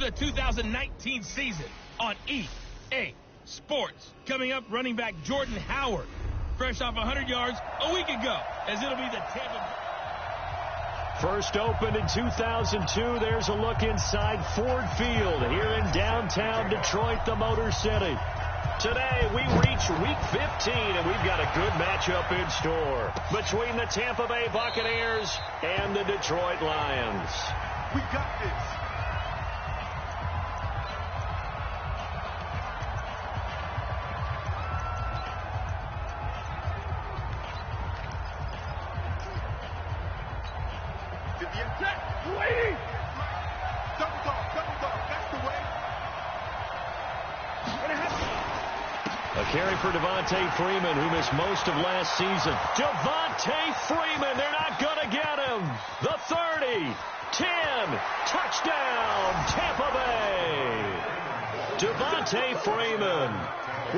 the 2019 season on EA Sports. Coming up, running back Jordan Howard, fresh off 100 yards a week ago, as it'll be the Tampa. First opened in 2002. There's a look inside Ford Field here in downtown Detroit, the Motor City. Today, we reach Week 15, and we've got a good matchup in store between the Tampa Bay Buccaneers and the Detroit Lions. We got this. A carry for Devontae Freeman, who missed most of last season. Devontae Freeman, they're not going to get him. The 30, 10, touchdown, Tampa Bay. Devontae Freeman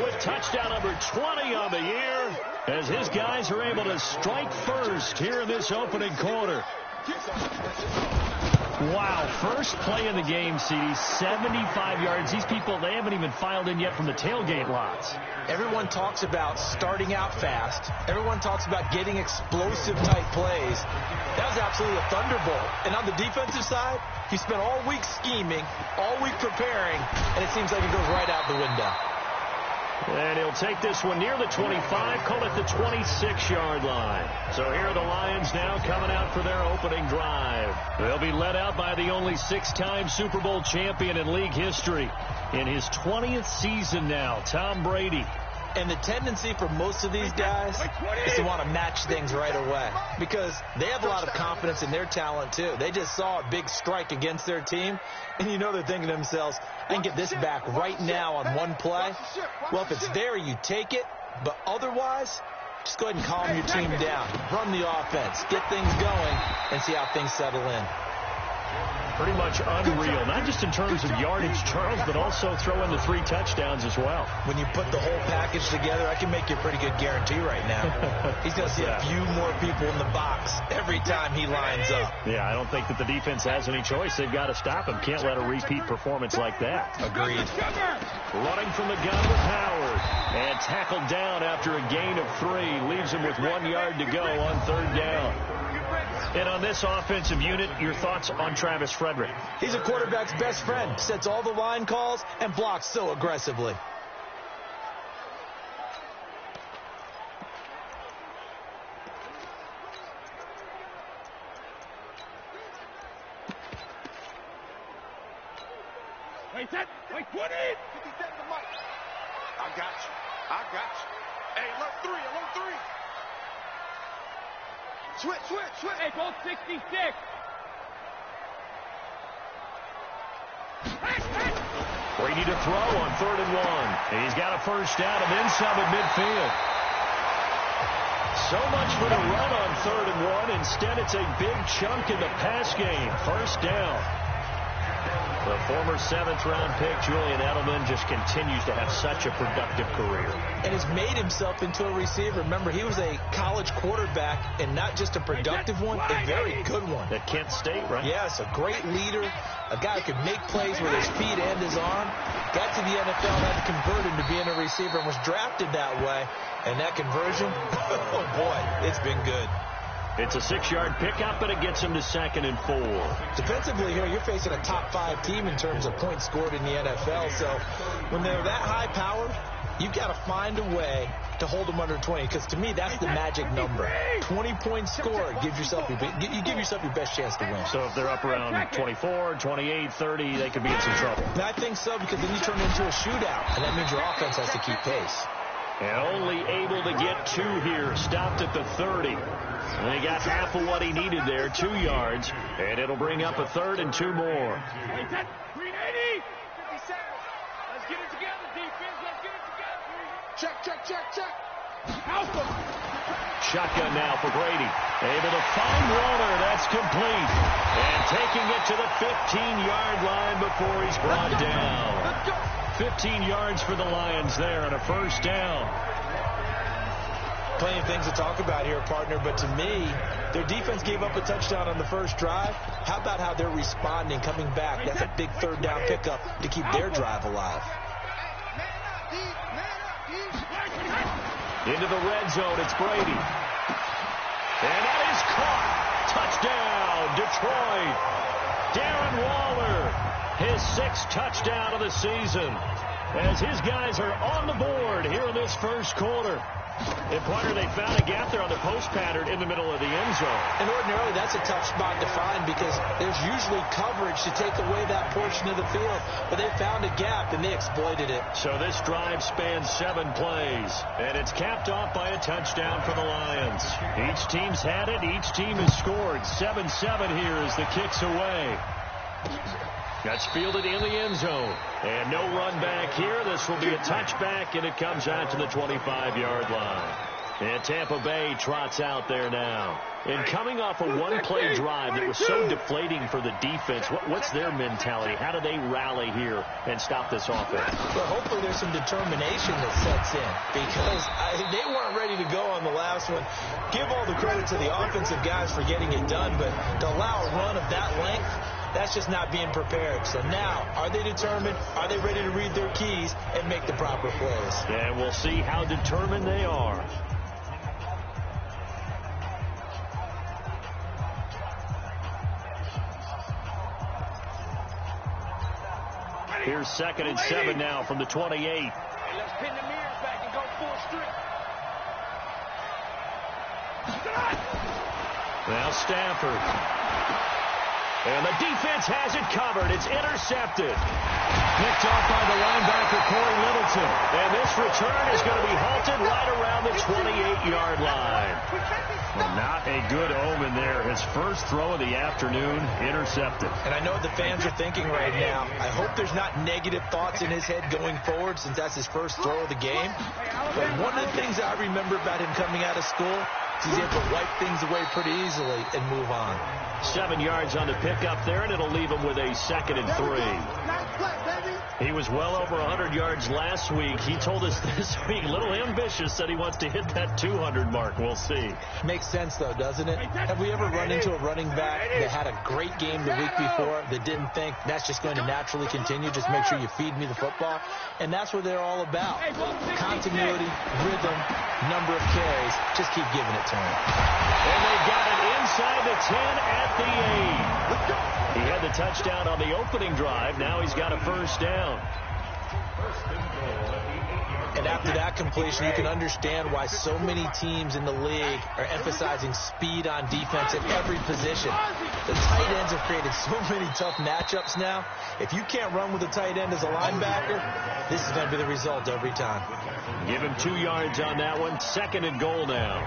with touchdown number 20 on the year, as his guys are able to strike first here in this opening quarter. Wow, first play in the game, CD, 75 yards. These people, they haven't even filed in yet from the tailgate lots. Everyone talks about starting out fast. Everyone talks about getting explosive-type plays. That was absolutely a thunderbolt. And on the defensive side, he spent all week scheming, all week preparing, and it seems like it goes right out the window. And he'll take this one near the 25, call it the 26-yard line. So here are the Lions now coming out for their opening drive. They'll be led out by the only 6-time Super Bowl champion in league history. In his 20th season now, Tom Brady. And the tendency for most of these guys is to want to match things right away because they have a lot of confidence in their talent, too. They just saw a big strike against their team, and you know they're thinking to themselves, I can get this back right now on one play. Well, if it's there, you take it, but otherwise, just go ahead and calm your team down. Run the offense, get things going, and see how things settle in. Pretty much unreal, not just in terms of yardage, Charles, but also throw in the 3 touchdowns as well. When you put the whole package together, I can make you a pretty good guarantee right now. He's going to see a few more people in the box every time he lines up. Yeah, I don't think that the defense has any choice. They've got to stop him. Can't let a repeat performance like that. Agreed. Running from the gun with Howard. And tackled down after a gain of 3. Leaves him with 1 yard to go on 3rd down. And on this offensive unit, your thoughts on Travis Frederick? He's a quarterback's best friend. Sets all the line calls and blocks so aggressively. Wait, what is? I got you. Hey, alert 3. Switch. Hey, ball 66. Brady to throw on 3rd and 1. He's got a first down and then some at midfield. So much for the run on 3rd and 1. Instead, it's a big chunk in the pass game. First down. The former 7th-round pick, Julian Edelman, just continues to have such a productive career. And has made himself into a receiver. Remember, he was a college quarterback, and not just a productive one, a very good one. At Kent State, right? Yes, a great leader, a guy who could make plays with his feet and his arm. Got to the NFL and had to convert him to being a receiver and was drafted that way. And that conversion, oh boy, it's been good. It's a 6-yard pickup, and it gets him to 2nd and 4. Defensively here, you're facing a top 5 team in terms of points scored in the NFL. So when they're that high-powered, you've got to find a way to hold them under 20. Because to me, that's the magic number. 20 points scored, you give yourself your best chance to win. So if they're up around 24, 28, 30, they could be in some trouble. And I think so, because then you turn it into a shootout, and that means your offense has to keep pace. And only able to get 2 here. Stopped at the 30. And he got half of what he needed there, 2 yards. And it'll bring up a 3rd and 2 more. 380. 57. Let's get it together, defense. Let's get it together. Check. Alpha. Shotgun now for Brady. Able to find Warner. That's complete. And taking it to the 15-yard line before he's brought down. Let's go. 15 yards for the Lions there on a first down. Plenty of things to talk about here, partner, but to me, their defense gave up a touchdown on the first drive. How about how they're responding, coming back? That's a big third down pickup to keep their drive alive. Into the red zone, it's Brady. And that is caught. Touchdown, Detroit. Darren Waller, his 6th touchdown of the season, as his guys are on the board here in this first quarter. And, partner, they found a gap there on the post pattern in the middle of the end zone. And ordinarily, that's a tough spot to find because there's usually coverage to take away that portion of the field. But they found a gap, and they exploited it. So this drive spans 7 plays, and it's capped off by a touchdown for the Lions. Each team's had it. Each team has scored. 7-7 here as the kick's away. That's fielded in the end zone. And no run back here. This will be a touchback, and it comes out to the 25-yard line. And Tampa Bay trots out there now. And coming off a one-play drive that was so deflating for the defense, what's their mentality? How do they rally here and stop this offense? Well, hopefully there's some determination that sets in because they weren't ready to go on the last one. Give all the credit to the offensive guys for getting it done, but to allow a run of that length, that's just not being prepared. So now, are they determined? Are they ready to read their keys and make the proper plays? And we'll see how determined they are. Here's 2nd and 7 now from the 28. Hey, let's pin the mirrors back and go full strip. Now Stafford. And the defense has it covered. It's intercepted. Picked off by the linebacker, Corey Littleton. And this return is going to be halted right around the 28-yard line. Well, not a good omen there. His first throw of the afternoon, intercepted. And I know what the fans are thinking right now. I hope there's not negative thoughts in his head going forward since that's his first throw of the game. But one of the things I remember about him coming out of school is he's able to wipe things away pretty easily and move on. 7 yards on the pickup there, and it'll leave him with a 2nd and 3. He was well over 100 yards last week. He told us this week, a little ambitious, said he wants to hit that 200 mark. We'll see. Makes sense, though, doesn't it? Have we ever run into a running back that had a great game the week before that didn't think that's just going to naturally continue? Just make sure you feed me the football. And that's what they're all about. Continuity, rhythm, number of carries. Just keep giving it to him. And they got it inside the 10 at the 8. He had the touchdown on the opening drive. Now he's got a first down. And after that completion, you can understand why so many teams in the league are emphasizing speed on defense at every position. The tight ends have created so many tough matchups now. If you can't run with a tight end as a linebacker, this is going to be the result every time. Give him 2 yards on that one. 2nd and goal now.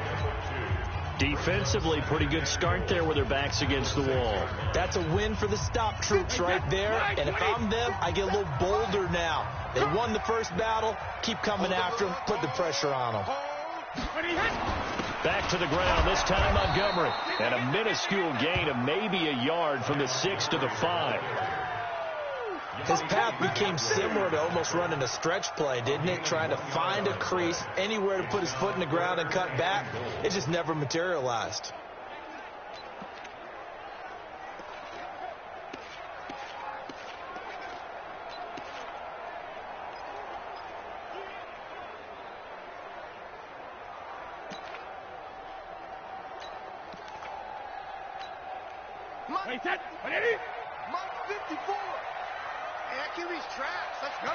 Defensively, pretty good start there with their backs against the wall. That's a win for the stop troops right there. And if I'm them, I get a little bolder now. They won the first battle. Keep coming after them. Put the pressure on them. Back to the ground, this time Montgomery. And a minuscule gain of maybe a yard from the 6 to the 5. His path became similar to almost running a stretch play, didn't it? Trying to find a crease, anywhere to put his foot in the ground and cut back. It just never materialized. Mike 54. Accuracy's trash. Let's go.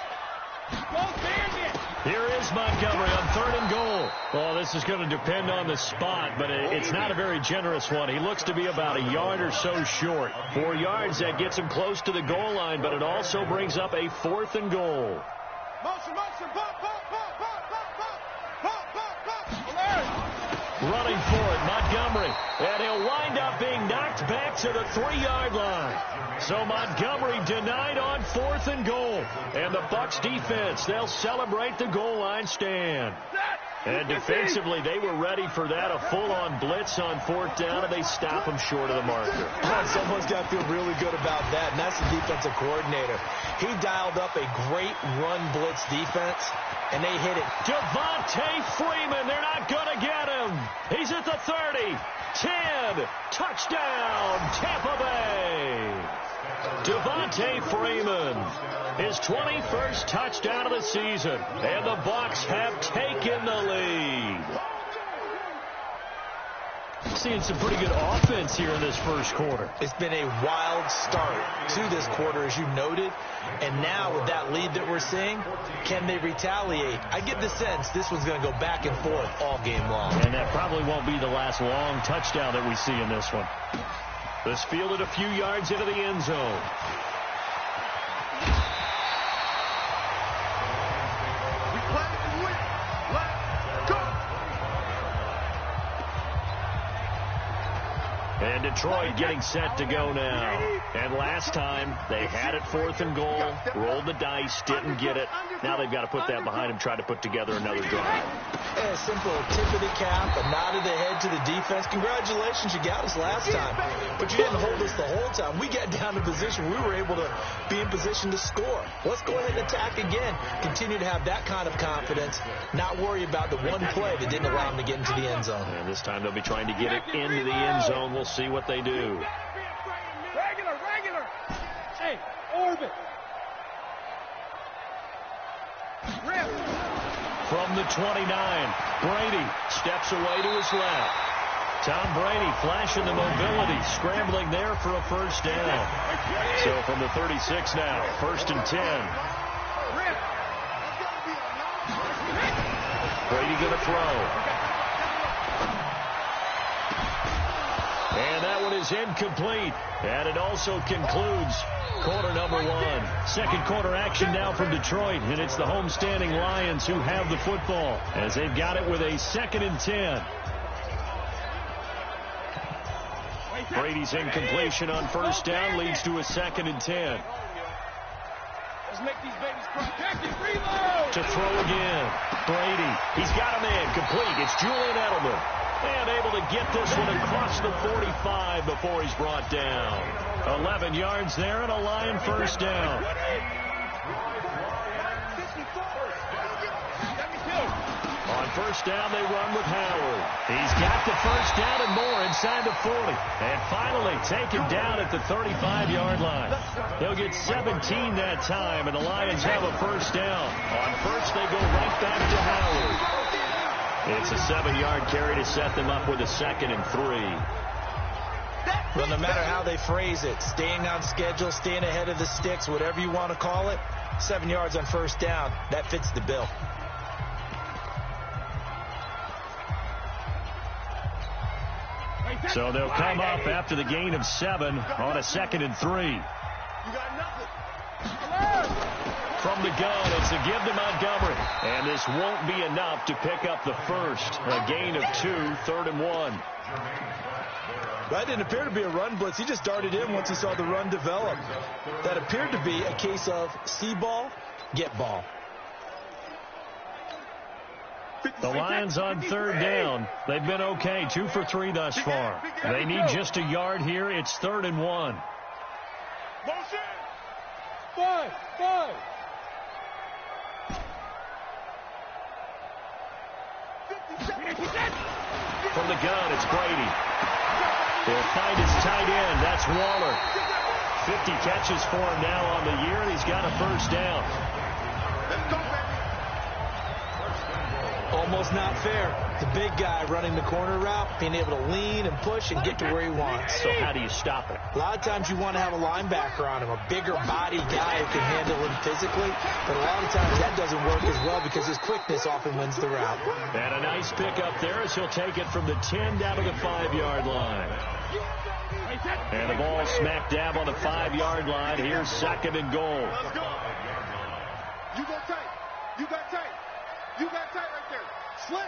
Here is Montgomery on 3rd and goal. Well, this is going to depend on the spot, but it's not a very generous one. He looks to be about a yard or so short. 4 yards, that gets him close to the goal line, but it also brings up a 4th and goal. Motion, pop. Running for it, Montgomery. And he'll wind up being knocked back to the 3-yard line. So Montgomery denied on 4th and goal. And the Bucs defense, they'll celebrate the goal line stand. And defensively, they were ready for that, a full-on blitz on fourth down, and they stop them short of the marker. Someone's got to feel really good about that, and that's the defensive coordinator. He dialed up a great run blitz defense, and they hit it. Devontae Freeman, they're not going to get him. He's at the 30, 10, touchdown, Tampa Bay. Devontae Freeman, his 21st touchdown of the season, and the Bucs have taken the lead. Seeing some pretty good offense here in this first quarter. It's been a wild start to this quarter, as you noted. And now with that lead that we're seeing, can they retaliate? I get the sense this one's going to go back and forth all game long. And that probably won't be the last long touchdown that we see in this one. This fielded a few yards into the end zone. We play to win. Let's go. And Detroit getting set to go now. And last time, they had it 4th and goal, rolled the dice, didn't get it. Now they've got to put that behind them, try to put together another drive. Yeah, a simple tip of the cap, a nod of the head to the defense. Congratulations, you got us last time. But you didn't hold us the whole time. We got down to position. We were able to be in position to score. Let's go ahead and attack again. Continue to have that kind of confidence, not worry about the one play that didn't allow them to get into the end zone. And this time they'll be trying to get it into the end zone. We'll see what they do. Regular. Hey, orbit. Rip. From the 29, Brady steps away to his left. Tom Brady flashing the mobility, scrambling there for a first down. So from the 36 now, 1st and 10. Brady going to throw. And that one is incomplete. And it also concludes quarter number 1. Second quarter action now from Detroit. And it's the homestanding Lions who have the football as they've got it with a 2nd and 10. Brady's incompletion on first down leads to a 2nd and 10. Let's make these babies protected. Reload. To throw again. Brady. He's got a man complete. It's Julian Edelman. And able to get this one across the 45 before he's brought down. 11 yards there and a Lion first down. On first down, they run with Howard. He's got the first down and more inside the 40. And finally taken down at the 35-yard line. They'll get 17 that time, and the Lions have a first down. On first, they go right back to Howard. It's a 7-yard carry to set them up with a 2nd and 3. Well, no matter how they phrase it, staying on schedule, staying ahead of the sticks, whatever you want to call it, 7 yards on first down, that fits the bill. So they'll come up after the gain of 7 on a 2nd and 3. You got nothing. From the gun, it's a give to Montgomery. And this won't be enough to pick up the first. A gain of 2, 3rd and 1. That didn't appear to be a run blitz. He just darted in once he saw the run develop. That appeared to be a case of see ball, get ball. The Lions on 3rd down. They've been okay, 2 for 3 thus far. They need just a yard here. It's 3rd and 1. Five. From the gun, it's Brady. He'll find his tight end. That's Waller. 50 catches for him now on the year, and he's got a first down. Almost not fair. The big guy running the corner route, being able to lean and push and get to where he wants. So how do you stop it? A lot of times you want to have a linebacker on him, a bigger body guy who can handle him physically. But a lot of times that doesn't work as well because his quickness often wins the route. And a nice pick up there as he'll take it from the 10 down to the 5-yard line. And the ball smack dab on the 5-yard line. Here's 2nd and goal. Let's go. You go tight. You got tight. You got tight right there. Slam.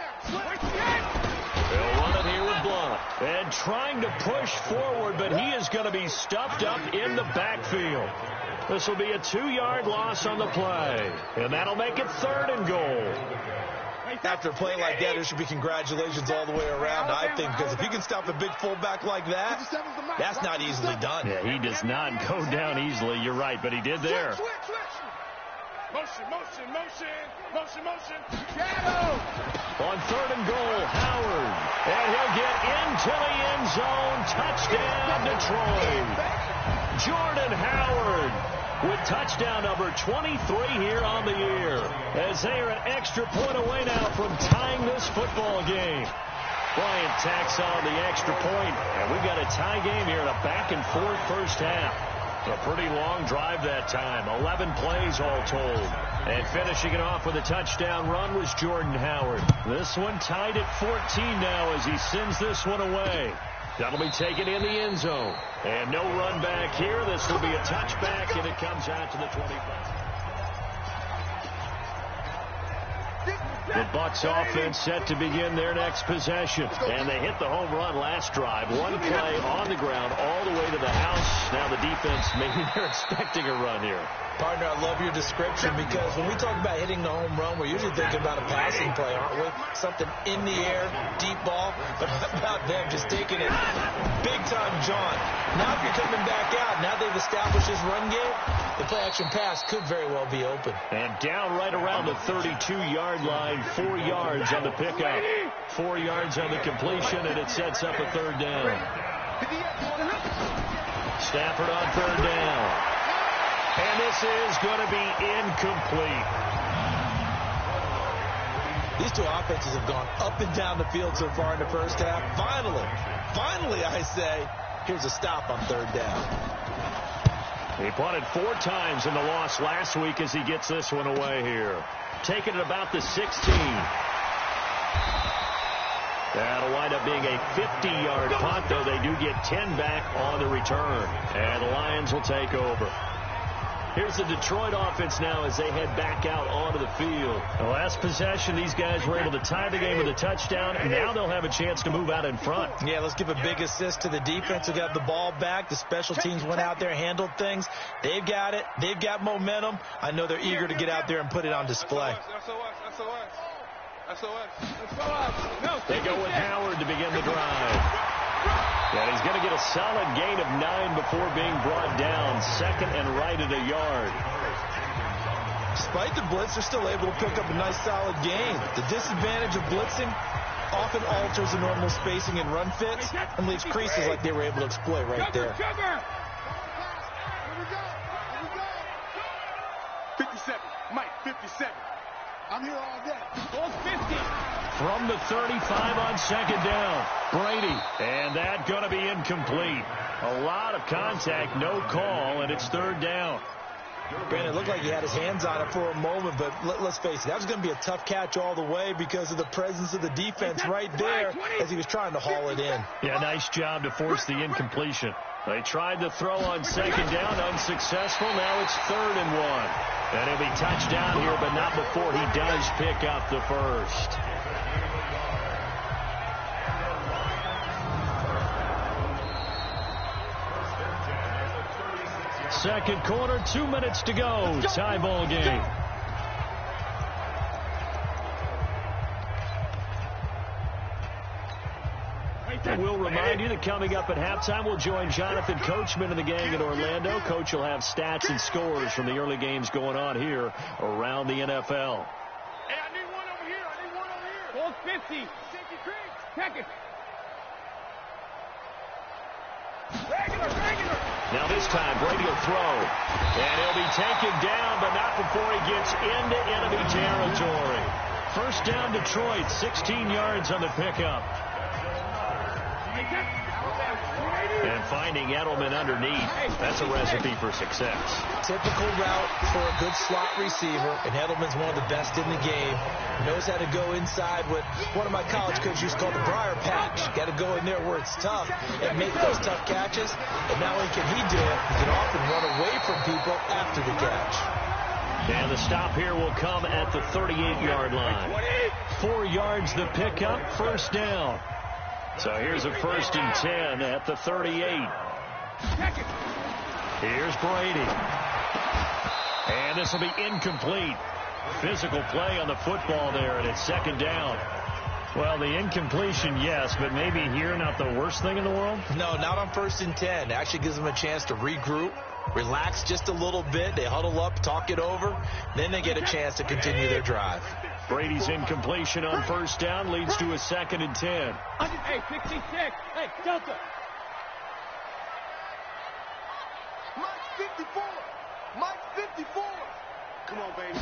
They'll run it here with Blunt. And trying to push forward, but he is going to be stuffed up in the backfield. This will be a 2-yard loss on the play. And that'll make it 3rd and goal. After a play like that, there should be congratulations all the way around, I think, because if you can stop a big fullback like that, that's not easily done. Yeah, he does not go down easily. You're right, but he did there. Motion, motion, motion, motion, motion. Shadow. On 3rd and goal, Howard. And he'll get into the end zone. Touchdown, Detroit. Jordan Howard with touchdown number 23 here on the year. As they are an extra point away now from tying this football game. Bryant tacks on the extra point. And we've got a tie game here in a back-and-forth first half. A pretty long drive that time. 11 plays all told. And finishing it off with a touchdown run was Jordan Howard. This one tied at 14 now as he sends this one away. That'll be taken in the end zone. And no run back here. This will be a touchback, and it comes out to the 25. The Bucs offense set to begin their next possession. And they hit the home run last drive. One play on the ground all the way to the house. Now the defense, maybe they're expecting a run here. Partner, I love your description because when we talk about hitting the home run, we're usually thinking about a passing play, aren't we? Something in the air, deep ball. But how about them just taking it big time, John? Now if you're coming back out, now they've established this run game, the play-action pass could very well be open. And down right around the 32-yard line, 4 yards on the pickup. 4 yards on the completion, and it sets up a 3rd down. Stafford on 3rd down. And this is going to be incomplete. These two offenses have gone up and down the field so far in the first half. Finally, I say, here's a stop on 3rd down. He punted 4 times in the loss last week as he gets this one away here. Taking it about the 16. That'll wind up being a 50-yard punt, though they do get 10 back on the return. And the Lions will take over. Here's the Detroit offense now as they head back out onto the field. The last possession, these guys were able to tie the game with a touchdown, and now they'll have a chance to move out in front. Yeah, let's give a big assist to the defense who got the ball back. The special teams went out there, handled things. They've got it. They've got momentum. I know they're eager to get out there and put it on display. They go with Howard to begin the drive. And he's going to get a solid gain of 9 before being brought down. 2nd and right at a yard. Despite the blitz, they're still able to pick up a nice solid gain. The disadvantage of blitzing often alters the normal spacing and run fits and leaves creases like they were able to exploit right there. 57. Mike, 57. I'm here all day. All 50. From the 35 on 2nd down. Brady. And that going to be incomplete. A lot of contact, no call, and it's 3rd down. Brandon, it looked like he had his hands on it for a moment, but let's face it, that was going to be a tough catch all the way because of the presence of the defense right there as he was trying to haul it in. Yeah, nice job to force the incompletion. They tried to throw on 2nd down, unsuccessful. Now it's 3rd and 1. And he'll be touchdown here, but not before he does pick up the first. Second quarter, 2 minutes to go. Tie ball game. And we'll remind you that coming up at halftime, we'll join Jonathan Coachman and the gang in Orlando. Coach will have stats and scores from the early games going on here around the NFL. Hey, I need one over here. I need one over here. 50. Check it. Regular. Now this time, Brady will throw. And he'll be taken down, but not before he gets into enemy territory. First down, Detroit, 16 yards on the pickup. And finding Edelman underneath, that's a recipe for success. Typical route for a good slot receiver, and Edelman's one of the best in the game. Knows how to go inside what one of my college coaches used to call the briar patch. Got to go in there where it's tough and make those tough catches. And not only can he do it, he can often run away from people after the catch. And the stop here will come at the 38-yard line. 4 yards the pickup, first down. So here's a 1st and 10 at the 38. Here's Brady. And this will be incomplete. physical play on the football there, and it's second down. Well, the incompletion, yes, but maybe here not the worst thing in the world? No, not on 1st and 10. It actually gives them a chance to regroup, relax just a little bit. They huddle up, talk it over. Then they get a chance to continue their drive. Brady's incompletion on 1st down leads to a 2nd and 10. Hey, 66. Hey, Delta. Mike 54. Mike 54. Come on, baby.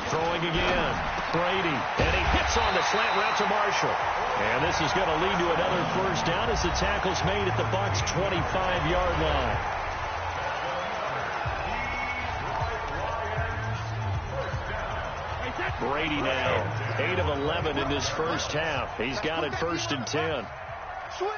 Throwing again. Brady. And he hits on the slant route to Marshall. And this is going to lead to another 1st down as the tackle's made at the Bucs' 25-yard line. Brady now 8 of 11 in this first half. He's got it 1st and 10. Switch.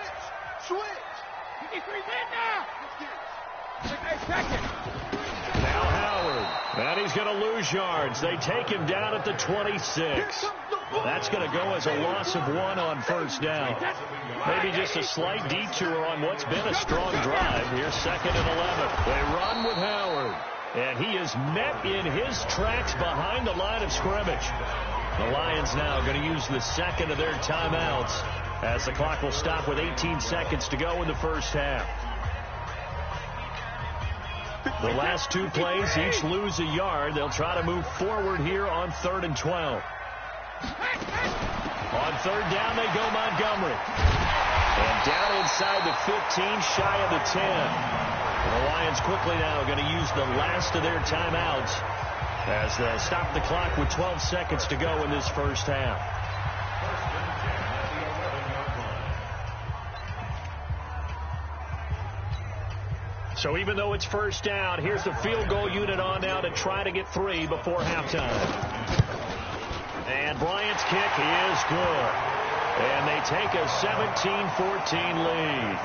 Now Howard. And he's going to lose yards. They take him down at the 26. That's going to go as a loss of 1 on 1st down. Maybe just a slight detour on what's been a strong drive. Here's 2nd and 11. They run with Howard. And he is met in his tracks behind the line of scrimmage. The Lions now going to use the 2nd of their timeouts as the clock will stop with 18 seconds to go in the first half. The last 2 plays each lose a yard. They'll try to move forward here on 3rd and 12. On 3rd down they go Montgomery. And down inside the 15, shy of the 10. The Lions quickly now going to use the last of their timeouts as they stop the clock with 12 seconds to go in this first half. So even though it's 1st down, here's the field goal unit on now to try to get 3 before halftime. And Bryant's kick is good. And they take a 17-14 lead.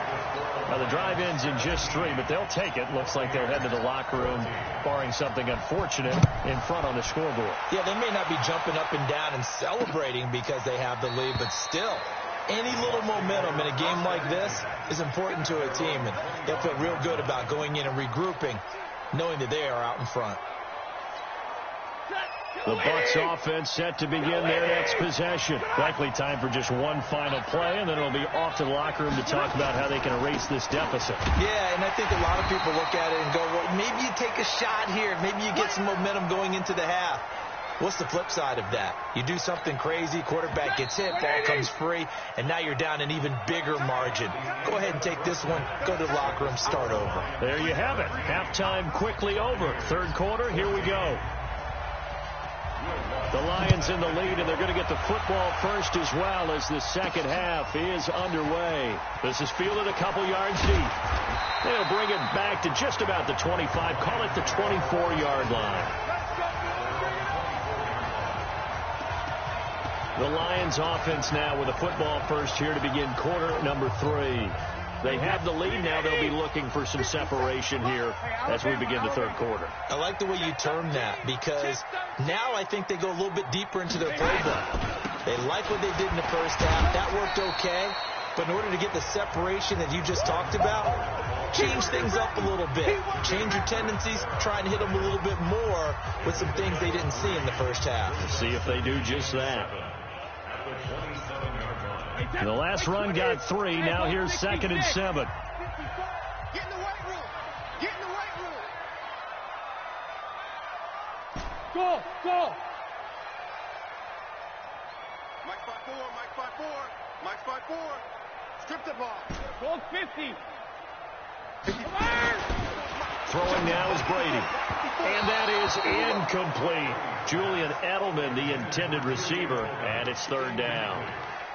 Now, the drive ends in just 3, but they'll take it. Looks like they'll head to the locker room, barring something unfortunate, in front on the scoreboard. Yeah, they may not be jumping up and down and celebrating because they have the lead, but still, any little momentum in a game like this is important to a team, and they'll feel real good about going in and regrouping, knowing that they are out in front. The Bucs offense set to begin their next possession. Likely time for just one final play, and then it'll be off to the locker room to talk about how they can erase this deficit. Yeah, and I think a lot of people look at it and go, well, maybe you take a shot here. Maybe you get some momentum going into the half. What's the flip side of that? You do something crazy, quarterback gets hit, ball comes free, and now you're down an even bigger margin. Go ahead and take this one, go to the locker room, start over. There you have it. Halftime quickly over. 3rd quarter, here we go. The Lions in the lead, and they're going to get the football first as well as the second half is underway. This is fielded a couple yards deep. They'll bring it back to just about the 25, call it the 24-yard line. The Lions offense now with the football first here to begin quarter number 3. They have the lead. Now they'll be looking for some separation here as we begin the 3rd quarter. I like the way you term that because now I think they go a little bit deeper into their playbook. They like what they did in the first half. That worked okay. But in order to get the separation that you just talked about, change things up a little bit. Change your tendencies. Try and hit them a little bit more with some things they didn't see in the first half. Let's see if they do just that. The last run got 3. Now here's 2nd and 7. Get in the weight room. Get in the weight room. Go. Mike 5-4. Mike 5-4. Mike 5-4. Strip the ball. Goal 50. Throwing now is Brady. And that is incomplete. Julian Edelman, the intended receiver, and it's 3rd down.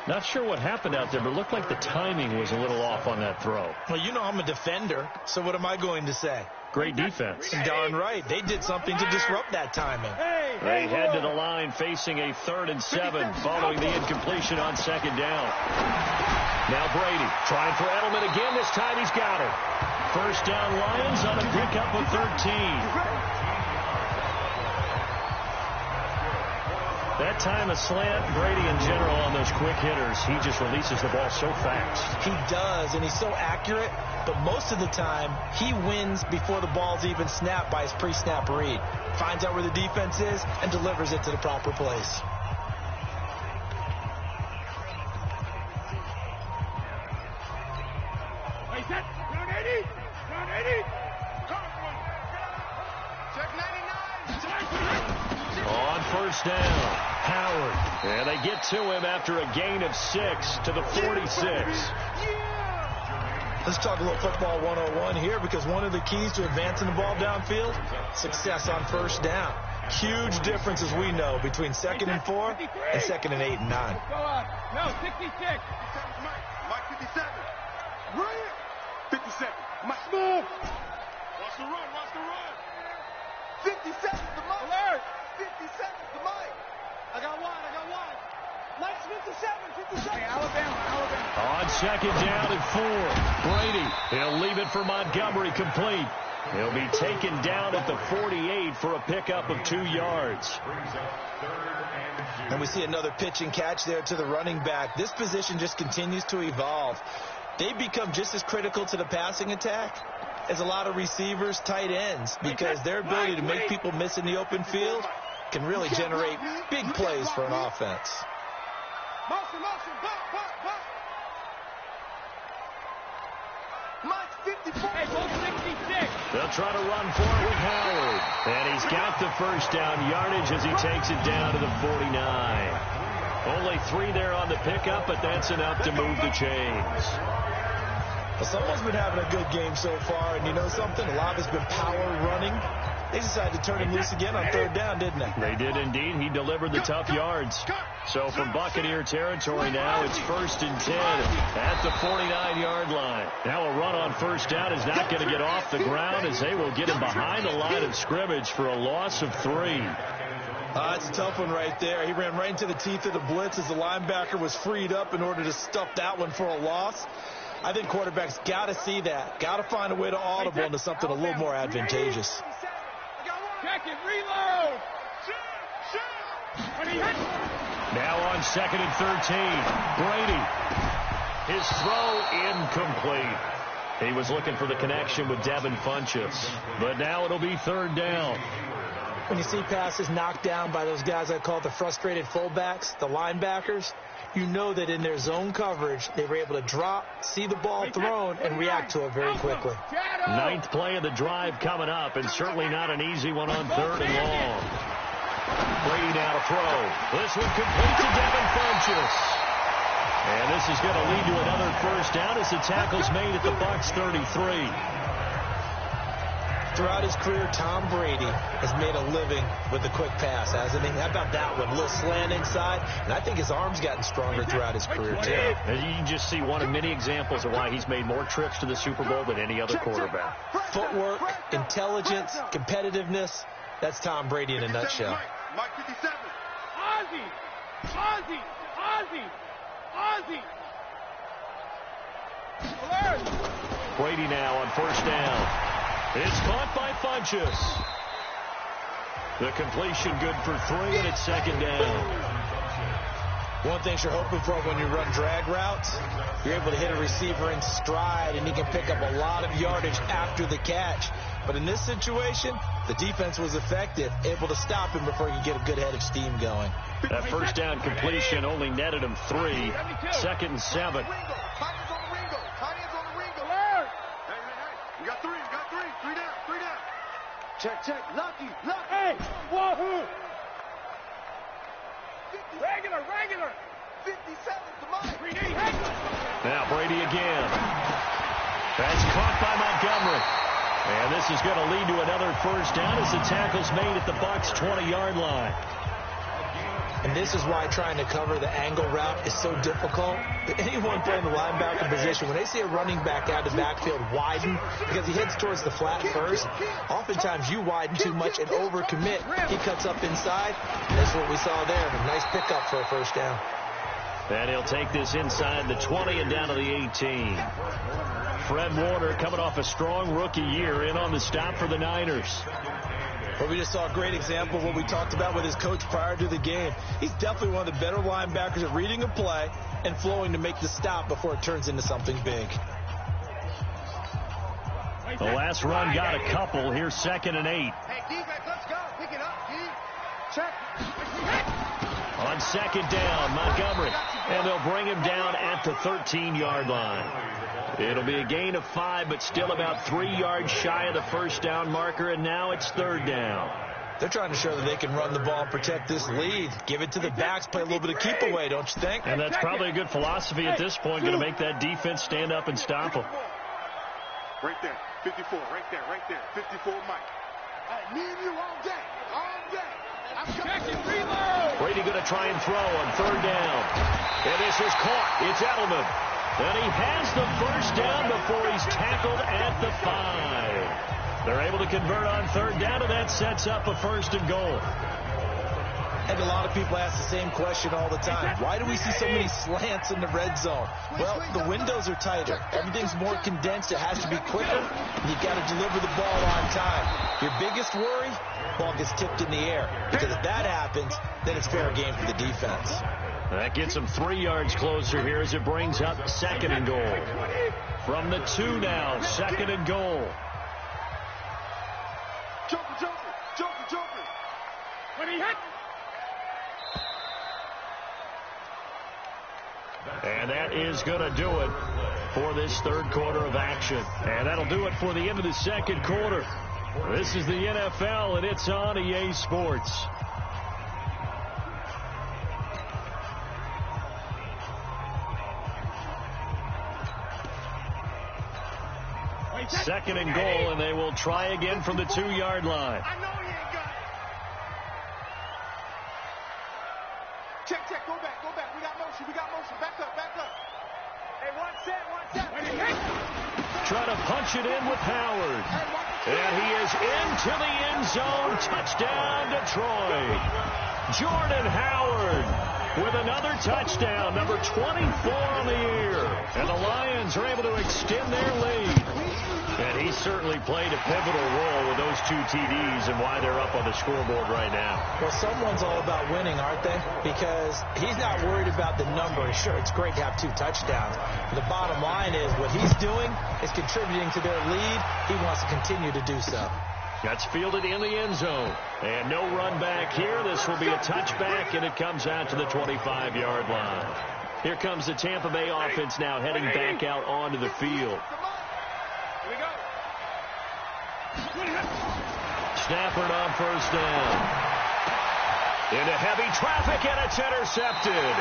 Not sure what happened out there, but it looked like the timing was a little off on that throw. Well, you know I'm a defender, so what am I going to say? Great defense. Darn right. They did something to disrupt that timing. They head to the line facing a 3rd and 7 following the incompletion on 2nd down. Now Brady trying for Edelman again. This time he's got it. 1st down Lions on a pickup of 13. That time of slant, Brady in general on those quick hitters, he just releases the ball so fast. He does, and he's so accurate, but most of the time, he wins before the ball's even snapped by his pre-snap read. Finds out where the defense is and delivers it to the proper place. Round 80. Round 80. Check 99. On first down, Howard. And they get to him after a gain of 6 to the 46. Let's talk a little football 101 here, because one of the keys to advancing the ball downfield, success on first down. Huge difference, as we know, between 2nd and 4 and 2nd and 8 and 9. Go on. No, 66. Mike 57. Brilliant. 57. Mike smooth. Watch the run. Watch the run. 50 seconds to Mike. Alert. 50 seconds to Mike. I got one. Mike's 57. Hey, Alabama. On second down and 4. Brady, he'll leave it for Montgomery complete. He'll be taken down at the 48 for a pickup of 2 yards. And we see another pitch and catch there to the running back. This position just continues to evolve. They become just as critical to the passing attack as a lot of receivers, tight ends, because their ability to make people miss in the open field can really generate big plays for an offense. Motion, back. Mike's 54. Hey, 66. They'll try to run for it with Howard. And he's got the first down yardage as he takes it down to the 49. Only 3 there on the pickup, but that's enough to move the chains. Well, someone's been having a good game so far, and you know something? A lot has been power running. They decided to turn him loose again on 3rd down, didn't they? They did indeed. He delivered the tough yards. So from Buccaneer territory now, it's 1st and 10 at the 49-yard line. Now a run on first down is not going to get off the ground, as they will get him behind the line of scrimmage for a loss of 3. It's a tough one right there. He ran right into the teeth of the blitz as the linebacker was freed up in order to stuff that one for a loss. I think quarterbacks got to see that. Got to find a way to audible into something a little more advantageous. Check it, reload. Now on 2nd and 13, Brady. His throw incomplete. He was looking for the connection with Devin Funchess, but now it'll be 3rd down. When you see passes knocked down by those guys I call the frustrated fullbacks, the linebackers, you know that in their zone coverage, they were able to drop, see the ball thrown, and react to it very quickly. 9th play of the drive coming up, and certainly not an easy one on 3rd and long. Brady now to throw. This one complete to Devin Funchess. And this is going to lead to another first down as the tackle's made at the Bucs 33. Throughout his career, Tom Brady has made a living with the quick pass, hasn't he? How about that one? A little slant inside, and I think his arm's gotten stronger throughout his career, too. And you can just see one of many examples of why he's made more trips to the Super Bowl than any other quarterback. Footwork, intelligence, competitiveness, that's Tom Brady in a nutshell. Mike 57. Ozzie. Brady now on first down. It's caught by Funchess. The completion good for 3, and it's 2nd down. One thing you're hoping for when you run drag routes, you're able to hit a receiver in stride, and he can pick up a lot of yardage after the catch. But in this situation, the defense was effective, able to stop him before he could get a good head of steam going. That first down completion only netted him 3. 2nd and 7. Check. Lucky. Hey, wahoo. Regular. 57 to Mike. Now Brady again. That's caught by Montgomery. And this is going to lead to another first down as the tackle's made at the Bucs 20-yard line. And this is why trying to cover the angle route is so difficult. Anyone playing the linebacker position, when they see a running back out of the backfield widen because he heads towards the flat first, oftentimes you widen too much and overcommit. He cuts up inside. That's what we saw there. A nice pickup for a first down. And he'll take this inside the 20 and down to the 18. Fred Warner coming off a strong rookie year in on the stop for the Niners. Well, we just saw a great example of what we talked about with his coach prior to the game. He's definitely one of the better linebackers at reading a play and flowing to make the stop before it turns into something big. The last run got a couple. Here's 2nd and 8. Hey, defense, let's go. Pick it up, D. Check. On 2nd down, Montgomery. And they'll bring him down at the 13-yard line. It'll be a gain of 5, but still about 3 yards shy of the first down marker, and now it's 3rd down. They're trying to show that they can run the ball and protect this lead. Give it to the backs, play a little bit of keep away, don't you think? And that's probably a good philosophy at this point, going to make that defense stand up and stop them. Right there, 54, right there, 54, Mike. Hey, me and you all day, I'm checking, reload. Brady going to try and throw on 3rd down. And this is caught. It's Edelman. And he has the first down before he's tackled at the 5. They're able to convert on 3rd down, and that sets up a 1st and goal. And a lot of people ask the same question all the time. Why do we see so many slants in the red zone? Well, the windows are tighter. Everything's more condensed. It has to be quicker. And you've got to deliver the ball on time. Your biggest worry, ball gets tipped in the air. Because if that happens, then it's fair game for the defense. That gets them 3 yards closer here as it brings up 2nd and goal. From the 2 now, 2nd and goal. Joker. When he hit. And that is going to do it for this 3rd quarter of action. And that'll do it for the end of the 2nd quarter. This is the NFL, and it's on EA Sports. Second and goal, and they will try again from the 2-yard line. I know he ain't got it. Check, go back. We got motion. Back up. Hey, one set. Trying to punch it in with Howard. And he is into the end zone. Touchdown, Detroit. Jordan Howard with another touchdown, number 24 on the year. And the Lions are able to extend their lead. And he certainly played a pivotal role with those 2 TDs and why they're up on the scoreboard right now. Well, someone's all about winning, aren't they? Because he's not worried about the number. Sure, it's great to have 2 touchdowns. The bottom line is what he's doing is contributing to their lead. He wants to continue to do so. That's fielded in the end zone. And no run back here. This will be a touchback, and it comes out to the 25-yard line. Here comes the Tampa Bay offense now heading back out onto the field. Stafford on 1st down. Into heavy traffic, and it's intercepted.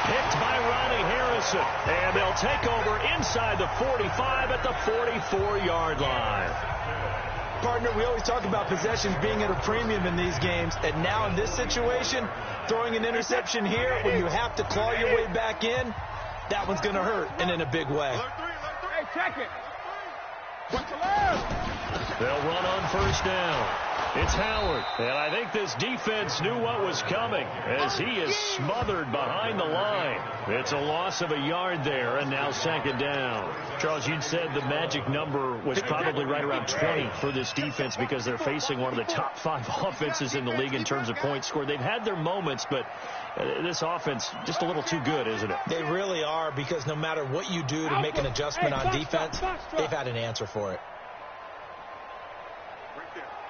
Picked by Ronnie Harrison. And they'll take over inside the 45 at the 44-yard line. Partner, we always talk about possessions being at a premium in these games. And now in this situation, throwing an interception here when you have to claw your way back in, that one's going to hurt, and in a big way. Hey, check it. What's the left? They'll run on 1st down. It's Howard. And I think this defense knew what was coming as he is smothered behind the line. It's a loss of a yard there, and now 2nd down. Charles, you'd said the magic number was probably right around 20 for this defense because they're facing one of the top 5 offenses in the league in terms of points scored. They've had their moments, but this offense just a little too good, isn't it? They really are, because no matter what you do to make an adjustment on defense, they've had an answer for it.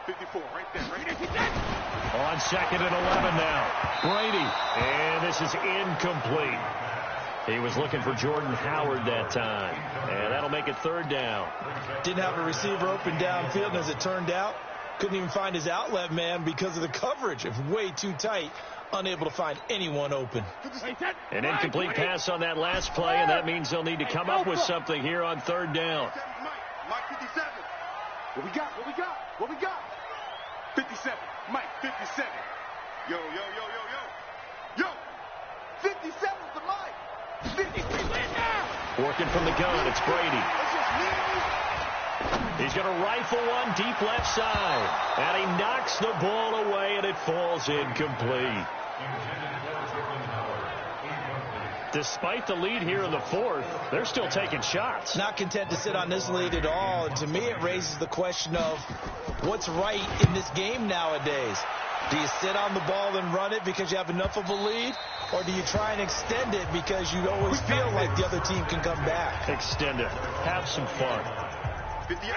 54, right there. On 2nd and 11 now. Brady. And this is incomplete. He was looking for Jordan Howard that time. And that'll make it 3rd down. Didn't have a receiver open downfield, and as it turned out, couldn't even find his outlet man because of the coverage. It was way too tight. Unable to find anyone open. An incomplete pass on that last play, and that means they'll need to come up with something here on 3rd down. Mike 57. What we got? 57. Mike 57. Yo. 57's the Mike. 53 win now. Working from the gun, it's Brady. He's going to rifle one deep left side. And he knocks the ball away, and it falls incomplete. Despite the lead here in the fourth, they're still taking shots. Not content to sit on this lead at all. And to me, it raises the question of what's right in this game nowadays. Do you sit on the ball and run it because you have enough of a lead? Or do you try and extend it because you always feel like the other team can come back? Extend it. Have some fun.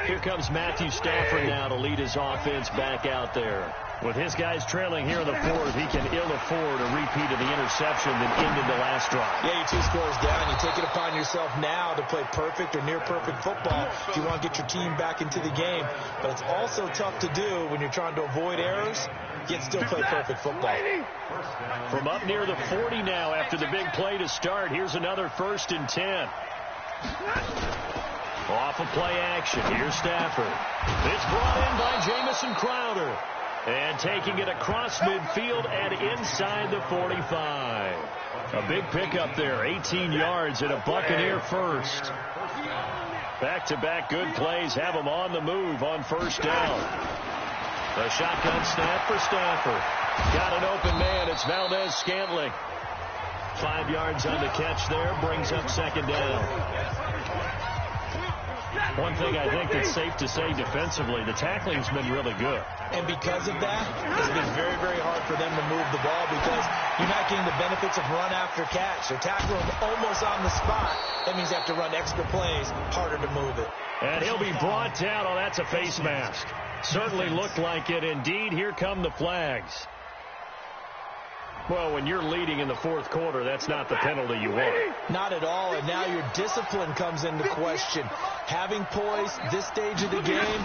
Here comes Matthew Stafford now to lead his offense back out there. With his guys trailing here in the fourth, he can ill afford a repeat of the interception that ended the last drive. Yeah, you're 2 scores down. You take it upon yourself now to play perfect or near-perfect football if you want to get your team back into the game. But it's also tough to do when you're trying to avoid errors, yet still play perfect football. From up near the 40 now after the big play to start, here's another 1st and 10. Off of play action, here's Stafford. It's brought in by Jamison Crowder. And taking it across midfield and inside the 45. A big pickup there, 18 yards and a Buccaneer first. Back-to-back good plays have them on the move on 1st down. The shotgun snap for Stafford. Got an open man, it's Valdez-Scantling. 5 yards on the catch there, brings up 2nd down. One thing I think that's safe to say defensively, the tackling's been really good. And because of that, it's been very, very hard for them to move the ball because you're not getting the benefits of run after catch. They're tackling almost on the spot. That means they have to run extra plays, harder to move it. And he'll be brought down. Oh, that's a face mask. Certainly looked like it. Indeed, here come the flags. Well, when you're leading in the 4th quarter, that's not the penalty you want. Not at all, and now your discipline comes into question. Having poise this stage of the game,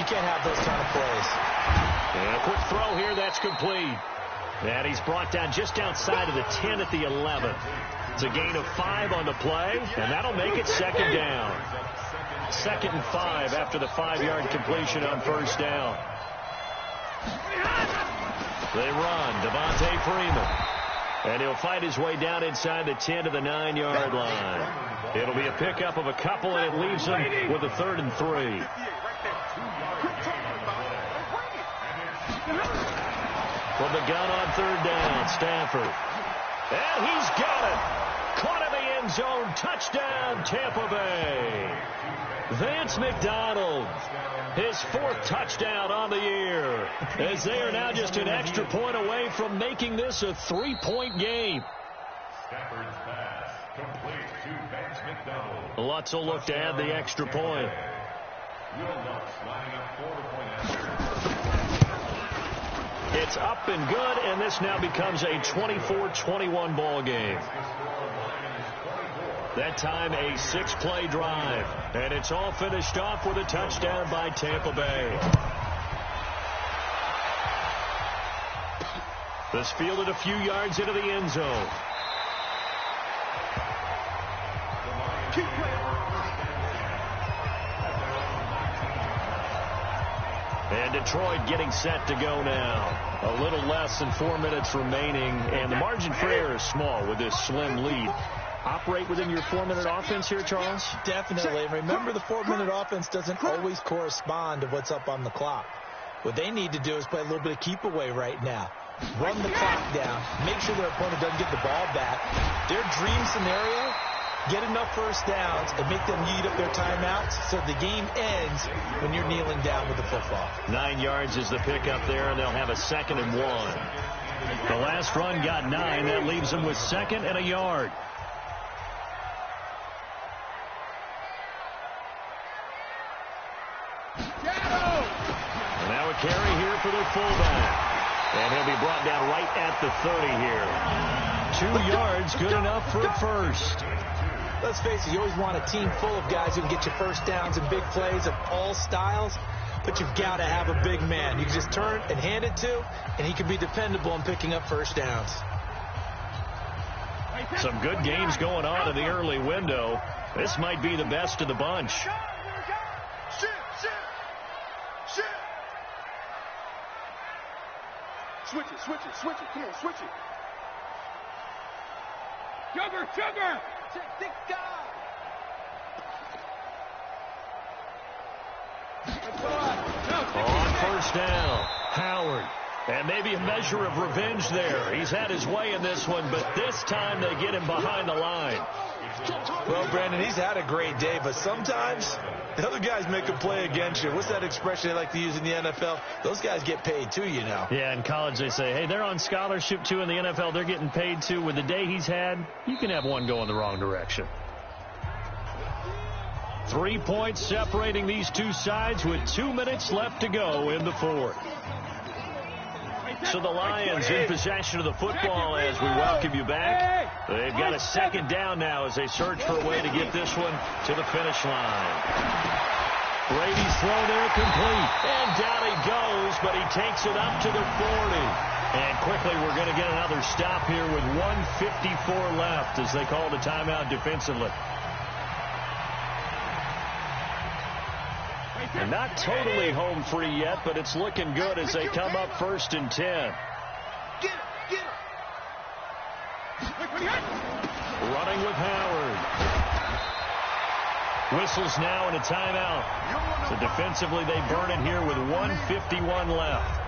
you can't have those kind of plays. And a quick throw here, that's complete. And he's brought down just outside of the 10 at the 11. It's a gain of 5 on the play, and that'll make it 2nd down. 2nd and 5 after the 5-yard completion on 1st down. They run, Devontae Freeman. And he'll fight his way down inside the 10 to the 9-yard line. It'll be a pickup of a couple, and it leaves him with a 3rd and 3. From the gun on 3rd down, Stafford. And he's got it. Caught in the end zone. Touchdown, Tampa Bay. Vance McDonald. His 4th touchdown on the year, as they are now just an extra point away from making this a 3-point game. Lutz will look to add the extra point. It's up and good, and this now becomes a 24-21 ball game. That time a 6-play drive. And it's all finished off with a touchdown by Tampa Bay. This fielded a few yards into the end zone. And Detroit getting set to go now. A little less than 4 minutes remaining, and the margin for error is small with this slim lead. Operate within your 4-minute offense here, Charles? Definitely. And remember, the 4-minute offense doesn't always correspond to what's up on the clock. What they need to do is play a little bit of keep away right now. Run the clock down. Make sure their opponent doesn't get the ball back. Their dream scenario, get enough 1st downs and make them eat up their timeouts so the game ends when you're kneeling down with the football. 9 yards is the pickup there, and they'll have a 2nd and 1. The last run got 9. That leaves them with 2nd and a yard. Now a carry here for their fullback. And he'll be brought down right at the 30 here. 2 yards, good enough for a first. Let's face it, you always want a team full of guys who can get you 1st downs and big plays of all styles, but you've got to have a big man. You can just turn and hand it to, and he can be dependable in picking up 1st downs. Some good games going on in the early window. This might be the best of the bunch. Switch it. Come on, switch it. Sugar! On 1st down, Howard And maybe a measure of revenge there. He's had his way in this one, but this time they get him behind the line. Well, Brandon, he's had a great day, but sometimes the other guys make a play against you. What's that expression they like to use in the NFL? Those guys get paid too, you know. Yeah, in college they say, hey, they're on scholarship too. In the NFL, they're getting paid too. With the day he's had, you can have one go in the wrong direction. 3 points separating these two sides with 2 minutes left to go in the fourth. So the Lions in possession of the football as we welcome you back. They've got a second down now as they search for a way to get this one to the finish line. Brady's throw there complete. And down he goes, but he takes it up to the 40. And quickly we're going to get another stop here with 1:54 left as they call the timeout defensively. And not totally home free yet, but it's looking good as they come up 1st and 10. Running with Howard. Whistles now in a timeout. So defensively they burn it here with 1:51 left.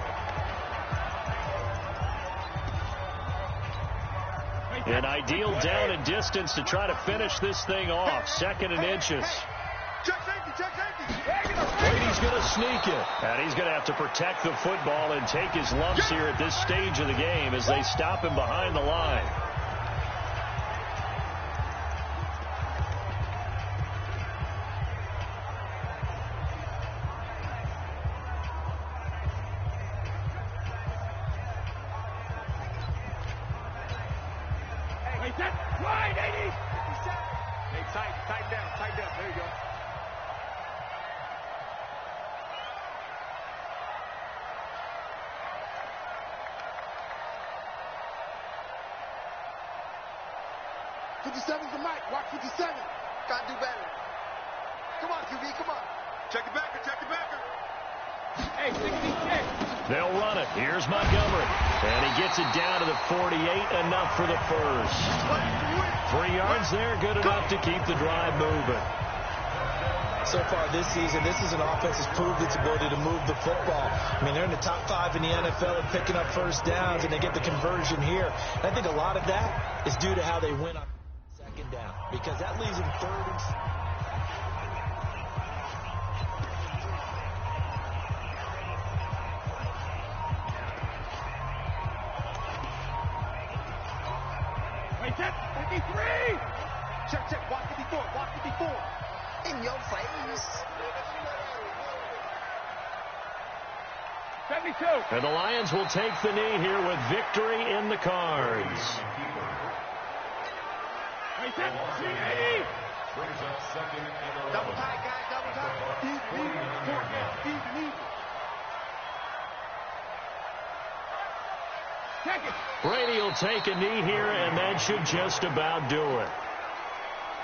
An ideal down and distance to try to finish this thing off. 2nd and inches. Brady's going to sneak it. And he's going to have to protect the football and take his lumps here at this stage of the game as they stop him behind the line. Tight down. There you go. '57's the mic. Watch 57. Gotta do better. Come on, QB. Come on. Check it back. Hey, 66. They'll run it. Here's Montgomery. And he gets it down to the 48. Enough for the first. 3 yards there. Good enough to keep the drive moving. So far this season, this is an offense that's proved its ability to move the football. I mean, they're in the top 5 in the NFL of picking up first downs, and they get the conversion here. And I think a lot of that is due to how they win on 2nd down, because that leaves them 3rd and... Check. Watch 54. In your face. 72. And the Lions will take the knee here with victory in the cards. Double tight, guys. Double tight. Even. Brady will take a knee here, and that should just about do it.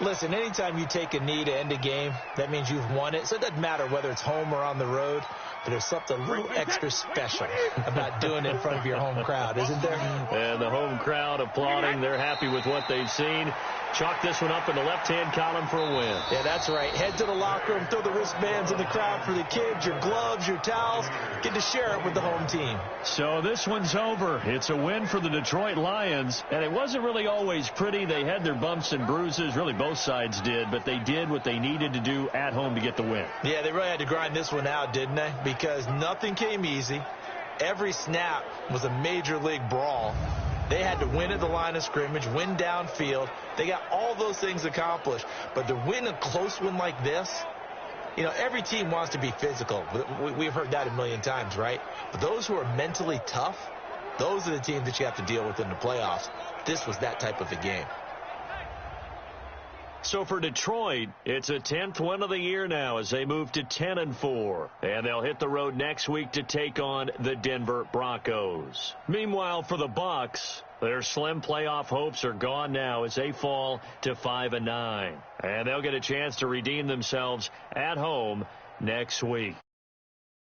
Listen, anytime you take a knee to end a game, that means you've won it. So it doesn't matter whether it's home or on the road, but there's something a little extra special about doing it in front of your home crowd, isn't there? And the home crowd applauding. They're happy with what they've seen. Chalk this one up in the left-hand column for a win. Yeah, that's right. Head to the locker room, throw the wristbands in the crowd for the kids, your gloves, your towels. Get to share it with the home team. So this one's over. It's a win for the Detroit Lions, and it wasn't really always pretty. They had their bumps and bruises. Really, both sides did, but they did what they needed to do at home to get the win. Yeah, they really had to grind this one out, didn't they? Because nothing came easy. Every snap was a major league brawl. They had to win at the line of scrimmage, win downfield. They got all those things accomplished. But to win a close one like this, you know, every team wants to be physical. We've heard that a million times, right? But those who are mentally tough, those are the teams that you have to deal with in the playoffs. This was that type of a game. So for Detroit, it's a 10th win of the year now as they move to 10-4. And they'll hit the road next week to take on the Denver Broncos. Meanwhile, for the Bucs, their slim playoff hopes are gone now as they fall to 5-9. And they'll get a chance to redeem themselves at home next week.